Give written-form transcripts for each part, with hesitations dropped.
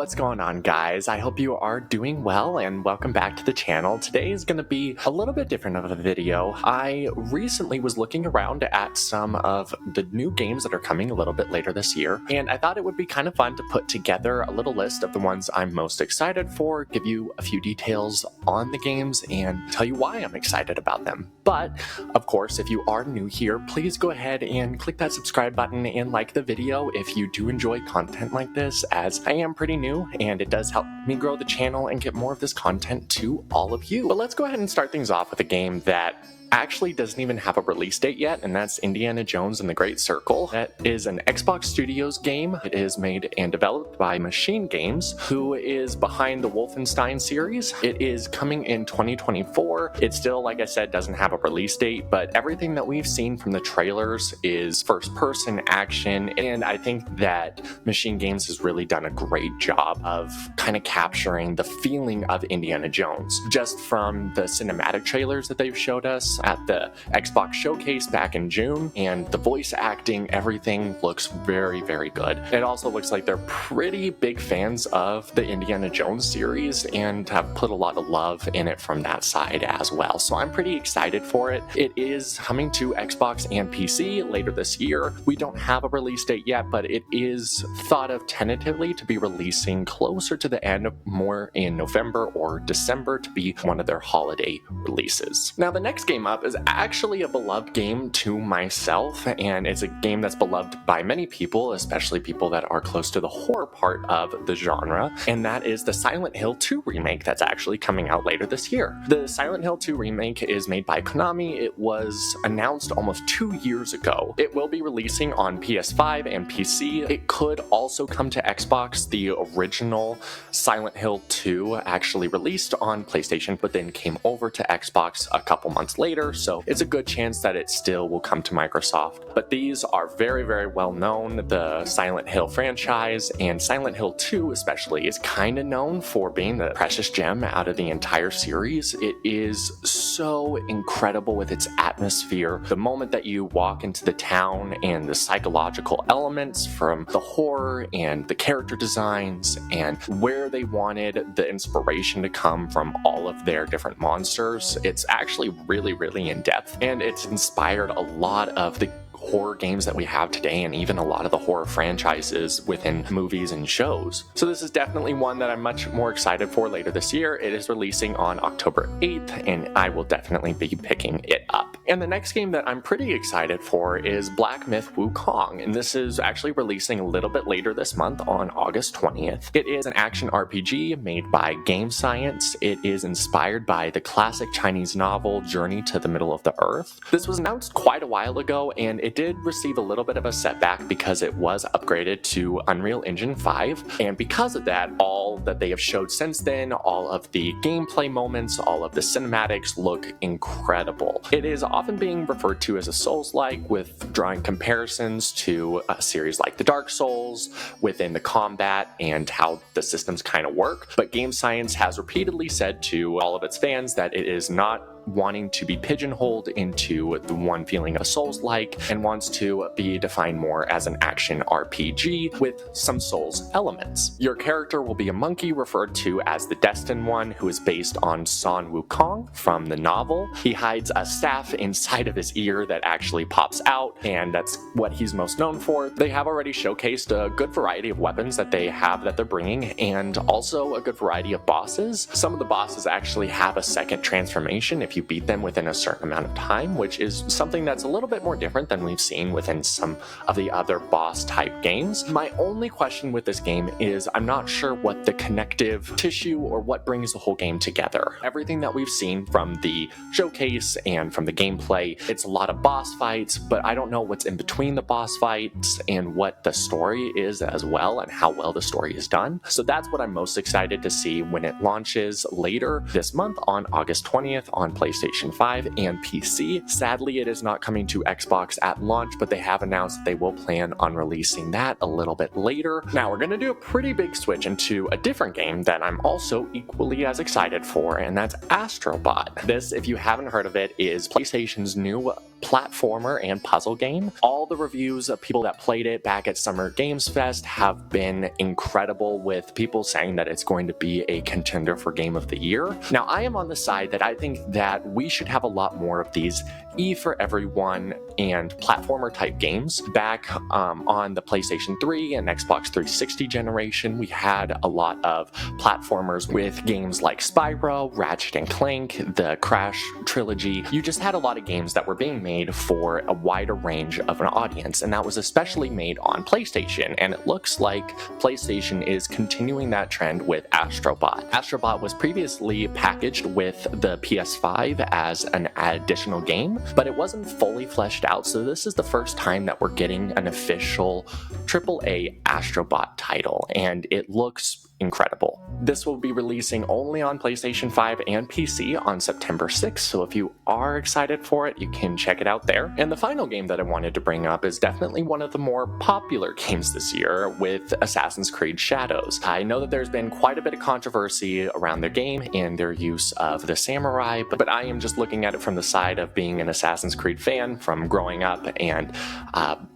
What's going on, guys? I hope you are doing well and welcome back to the channel. Today is going to be a little bit different of a video. I recently was looking around at some of the new games that are coming a little bit later this year, and I thought it would be kind of fun to put together a little list of the ones I'm most excited for, give you a few details on the games, and tell you why I'm excited about them. But, of course, if you are new here, please go ahead and click that subscribe button and like the video if you do enjoy content like this, as I am pretty new and it does help me grow the channel and get more of this content to all of you. But let's go ahead and start things off with a game that actually doesn't even have a release date yet, and that's Indiana Jones and the Great Circle. That is an Xbox Studios game. It is made and developed by Machine Games, who is behind the Wolfenstein series. It is coming in 2024. It still, like I said, doesn't have a release date, but everything that we've seen from the trailers is first-person action, and I think that Machine Games has really done a great job of kind of capturing the feeling of Indiana Jones. Just from the cinematic trailers that they've showed us at the Xbox Showcase back in June, and the voice acting, everything looks very, very good. It also looks like they're pretty big fans of the Indiana Jones series and have put a lot of love in it from that side as well. So I'm pretty excited for it. It is coming to Xbox and PC later this year. We don't have a release date yet, but it is thought of tentatively to be releasing closer to the end, more in November or December, to be one of their holiday releases. Now, the next game up is actually a beloved game to myself, and it's a game that's beloved by many people, especially people that are close to the horror part of the genre, and that is the Silent Hill 2 remake that's actually coming out later this year. The Silent Hill 2 remake is made by Konami. It was announced almost 2 years ago. It will be releasing on PS5 and PC. It could also come to Xbox. The original Silent Hill 2 actually released on PlayStation, but then came over to Xbox a couple months later, so it's a good chance that it still will come to Microsoft. But these are very, very well known. The Silent Hill franchise, and Silent Hill 2 especially, is kind of known for being the precious gem out of the entire series. It is so incredible with its atmosphere. The moment that you walk into the town and the psychological elements from the horror and the character designs and where they wanted the inspiration to come from all of their different monsters, it's actually really in depth, and it's inspired a lot of the horror games that we have today, and even a lot of the horror franchises within movies and shows. So this is definitely one that I'm much more excited for later this year. It is releasing on October 8th, and I will definitely be picking it up. And the next game that I'm pretty excited for is Black Myth: Wukong, and this is actually releasing a little bit later this month on August 20th. It is an action RPG made by Game Science. It is inspired by the classic Chinese novel Journey to the Middle of the Earth. This was announced quite a while ago, and it did receive a little bit of a setback because it was upgraded to Unreal Engine 5, and because of that, all that they have showed since then, all of the gameplay moments, all of the cinematics look incredible. It is often being referred to as a Souls-like, with drawing comparisons to a series like the Dark Souls within the combat and how the systems kind of work, but Game Science has repeatedly said to all of its fans that it is not wanting to be pigeonholed into the one feeling of Souls-like, and wants to be defined more as an action RPG with some Souls elements. Your character will be a monkey referred to as the Destined One, who is based on Sun Wukong from the novel. He hides a staff inside of his ear that actually pops out, and that's what he's most known for. They have already showcased a good variety of weapons that they have that they're bringing, and also a good variety of bosses. Some of the bosses actually have a second transformation if you beat them within a certain amount of time, which is something that's a little bit more different than we've seen within some of the other boss type games. My only question with this game is I'm not sure what the connective tissue or what brings the whole game together. Everything that we've seen from the showcase and from the gameplay, it's a lot of boss fights, but I don't know what's in between the boss fights and what the story is as well, and how well the story is done. So that's what I'm most excited to see when it launches later this month on August 20th on PlayStation 5 and PC. Sadly, it is not coming to Xbox at launch, but they have announced that they will plan on releasing that a little bit later. Now, we're going to do a pretty big switch into a different game that I'm also equally as excited for, and that's Astro Bot. This, if you haven't heard of it, is PlayStation's new platformer and puzzle game. All the reviews of people that played it back at Summer Games Fest have been incredible, with people saying that it's going to be a contender for Game of the Year. Now, I am on the side that I think that we should have a lot more of these E for Everyone and platformer type games. Back on the PlayStation 3 and Xbox 360 generation, we had a lot of platformers with games like Spyro, Ratchet and Clank, the Crash trilogy. You just had a lot of games that were being made for a wider range of an audience, and that was especially made on PlayStation, and it looks like PlayStation is continuing that trend with Astro Bot. Astro Bot was previously packaged with the PS5 as an additional game, but it wasn't fully fleshed out, so this is the first time that we're getting an official AAA Astro Bot title, and it looks incredible. This will be releasing only on PlayStation 5 and PC on September 6th, so if you are excited for it, you can check it out there. And the final game that I wanted to bring up is definitely one of the more popular games this year with Assassin's Creed Shadows. I know that there's been quite a bit of controversy around their game and their use of the samurai, but I am just looking at it from the side of being an Assassin's Creed fan from growing up, and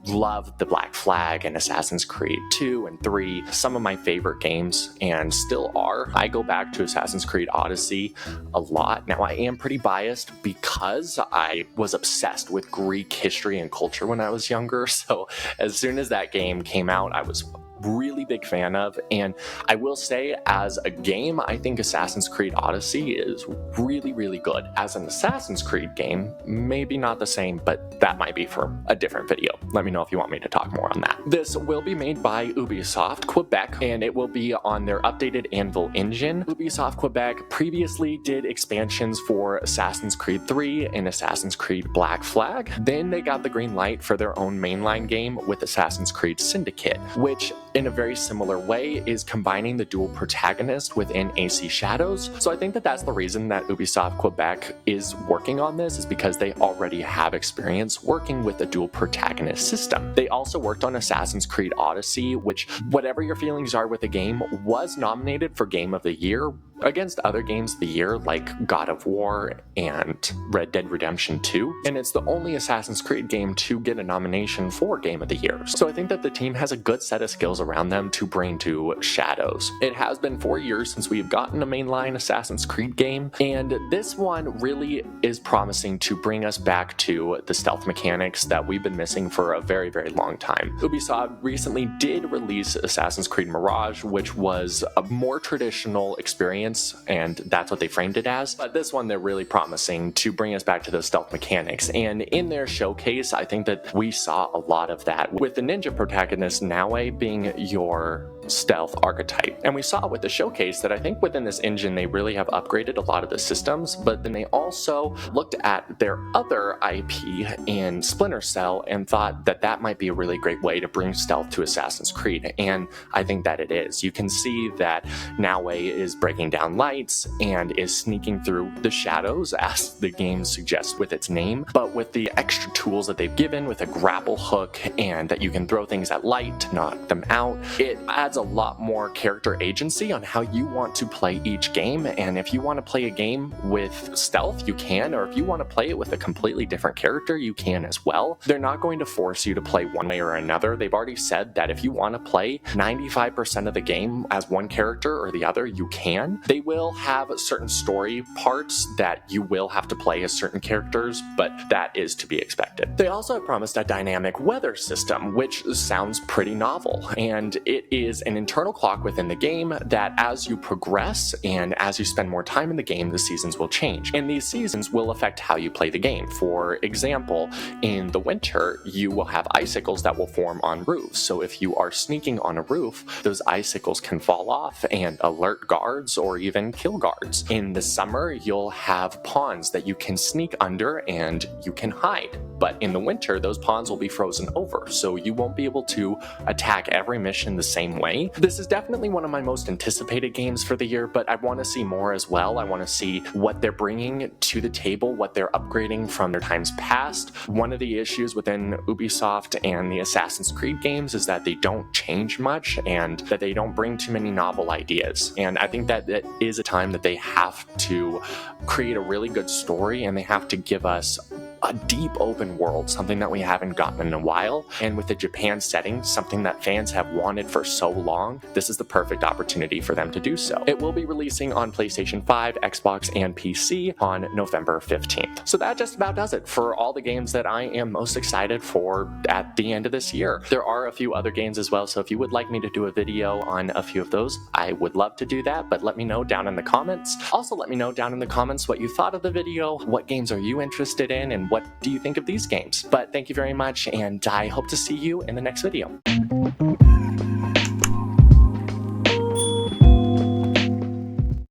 loved the Black Flag and Assassin's Creed 2 and 3, some of my favorite games, and still are. I go back to Assassin's Creed Odyssey a lot. Now, I am pretty biased because I was obsessed with Greek history and culture when I was younger, so as soon as that game came out, I was really big fan of, and I will say, as a game, I think Assassin's Creed Odyssey is really, really good. As an Assassin's Creed game, maybe not the same, but that might be for a different video. Let me know if you want me to talk more on that. This will be made by Ubisoft Quebec, and it will be on their updated Anvil engine. Ubisoft Quebec previously did expansions for Assassin's Creed 3 and Assassin's Creed Black Flag. Then they got the green light for their own mainline game with Assassin's Creed Syndicate, which in a very similar way is combining the dual protagonist within AC Shadows. So I think that that's the reason that Ubisoft Quebec is working on this, is because they already have experience working with a dual protagonist system. They also worked on Assassin's Creed Odyssey, which, whatever your feelings are with the game, was nominated for Game of the Year against other games of the year like God of War and Red Dead Redemption 2, and it's the only Assassin's Creed game to get a nomination for Game of the Year. So I think that the team has a good set of skills around them to bring to Shadows. It has been 4 years since we've gotten a mainline Assassin's Creed game, and this one really is promising to bring us back to the stealth mechanics that we've been missing for a very, very long time. Ubisoft recently did release Assassin's Creed Mirage, which was a more traditional experience, and that's what they framed it as. But this one, they're really promising to bring us back to those stealth mechanics. And in their showcase, I think that we saw a lot of that, with the ninja protagonist Naue being your stealth archetype. And we saw with the showcase that I think within this engine they really have upgraded a lot of the systems, but then they also looked at their other IP in Splinter Cell and thought that that might be a really great way to bring stealth to Assassin's Creed, and I think that it is. You can see that Naue is breaking down lights and is sneaking through the shadows, as the game suggests with its name, but with the extra tools that they've given with a grapple hook and that you can throw things at light to knock them out, it adds a lot more character agency on how you want to play each game. And if you want to play a game with stealth, you can, or if you want to play it with a completely different character, you can as well. They're not going to force you to play one way or another. They've already said that if you want to play 95% of the game as one character or the other, you can. They will have certain story parts that you will have to play as certain characters, but that is to be expected. They also have promised a dynamic weather system, which sounds pretty novel, and it is an internal clock within the game that as you progress and as you spend more time in the game, the seasons will change, and these seasons will affect how you play the game. For example, in the winter, you will have icicles that will form on roofs, so if you are sneaking on a roof, those icicles can fall off and alert guards or even kill guards. In the summer, you'll have ponds that you can sneak under and you can hide, but in the winter, those ponds will be frozen over, so you won't be able to attack every mission the same way. This is definitely one of my most anticipated games for the year, but I want to see more as well. I want to see what they're bringing to the table, what they're upgrading from their times past. One of the issues within Ubisoft and the Assassin's Creed games is that they don't change much and that they don't bring too many novel ideas. And I think that it is a time that they have to create a really good story and they have to give us a deep open world, something that we haven't gotten in a while, and with the Japan setting, something that fans have wanted for so long, this is the perfect opportunity for them to do so. It will be releasing on PlayStation 5, Xbox, and PC on November 15th. So that just about does it for all the games that I am most excited for at the end of this year. There are a few other games as well, so if you would like me to do a video on a few of those, I would love to do that, but let me know down in the comments. Also, let me know down in the comments what you thought of the video, what games are you interested in, and what do you think of these games. But thank you very much, and I hope to see you in the next video.